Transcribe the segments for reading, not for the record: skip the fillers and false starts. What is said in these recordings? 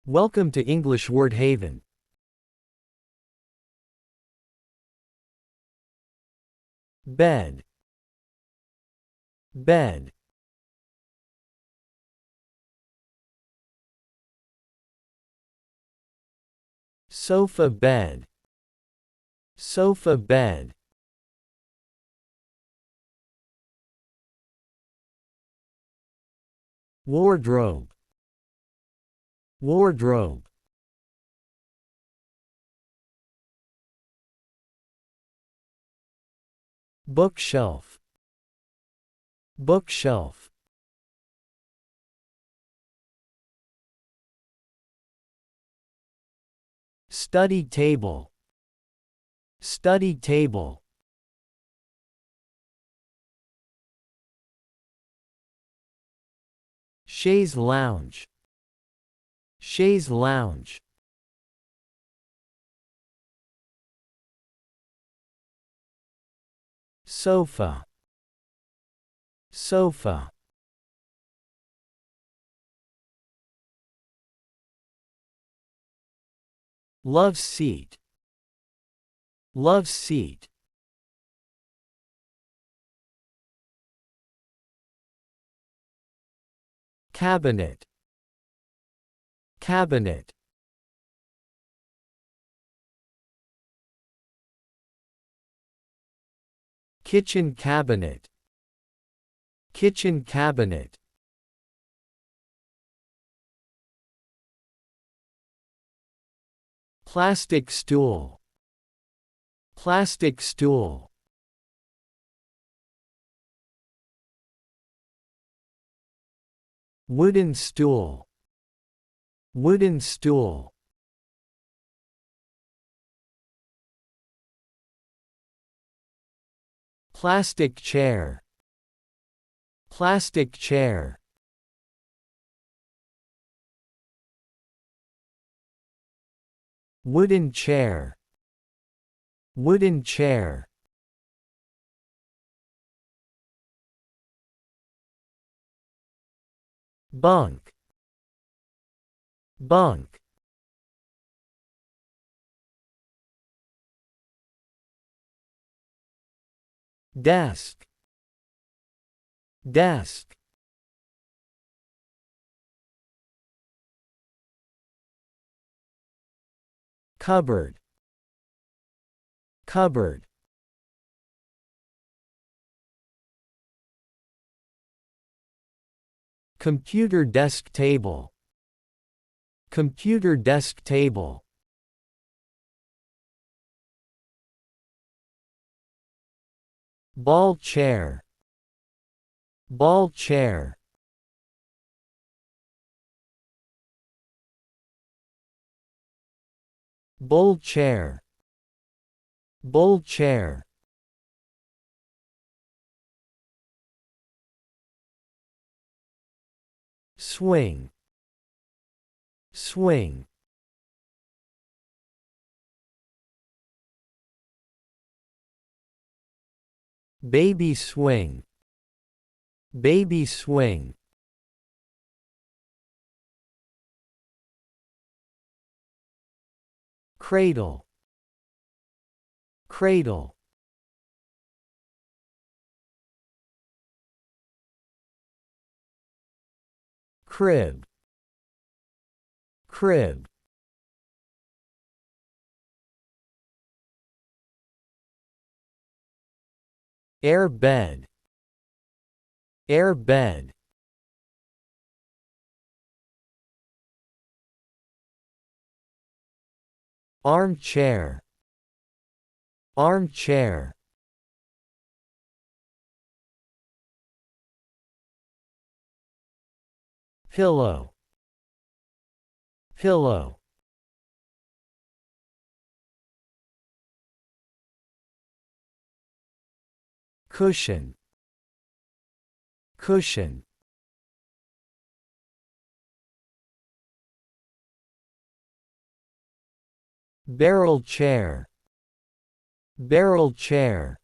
Welcome to English Word Haven. Bed. Bed. Sofa bed. Sofa bed. Wardrobe. Wardrobe. Bookshelf. Bookshelf. Study table. Study table. Chaise lounge. Chaise lounge. Sofa. Sofa. Love seat. Love seat. Cabinet. Cabinet. Kitchen cabinet. Kitchen cabinet. Plastic stool. Plastic stool. Wooden stool. Wooden stool. Plastic chair. Plastic chair. Wooden chair. Wooden chair. Bunk. Bunk. Desk. Desk. Cupboard. Cupboard. Computer desk table. Computer desk table. Ball chair. Ball chair. Bull chair. Bull chair. Swing. Swing. Baby swing. Baby swing. Cradle. Cradle. Crib. Crib. Air bed. Air bed. Armchair. Armchair. Pillow. Pillow. Cushion. Cushion. Barrel chair. Barrel chair.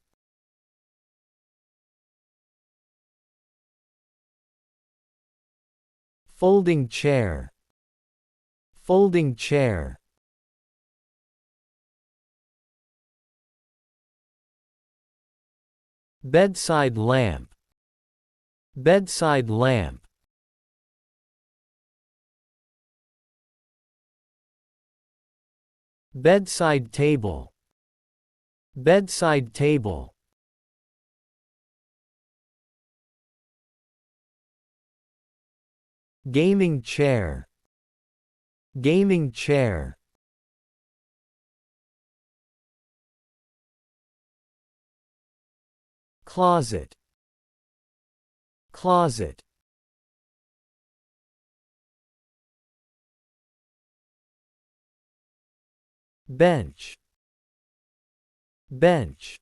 Folding chair. Folding chair. Bedside lamp. Bedside lamp. Bedside table. Bedside table. Gaming chair. Gaming chair. Closet. Closet. Bench. Bench.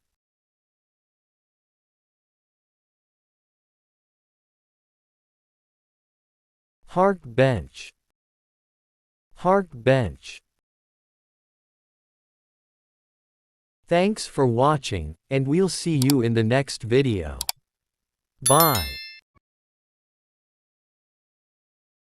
Park bench. Park bench. Thanks for watching, and we'll see you in the next video. Bye.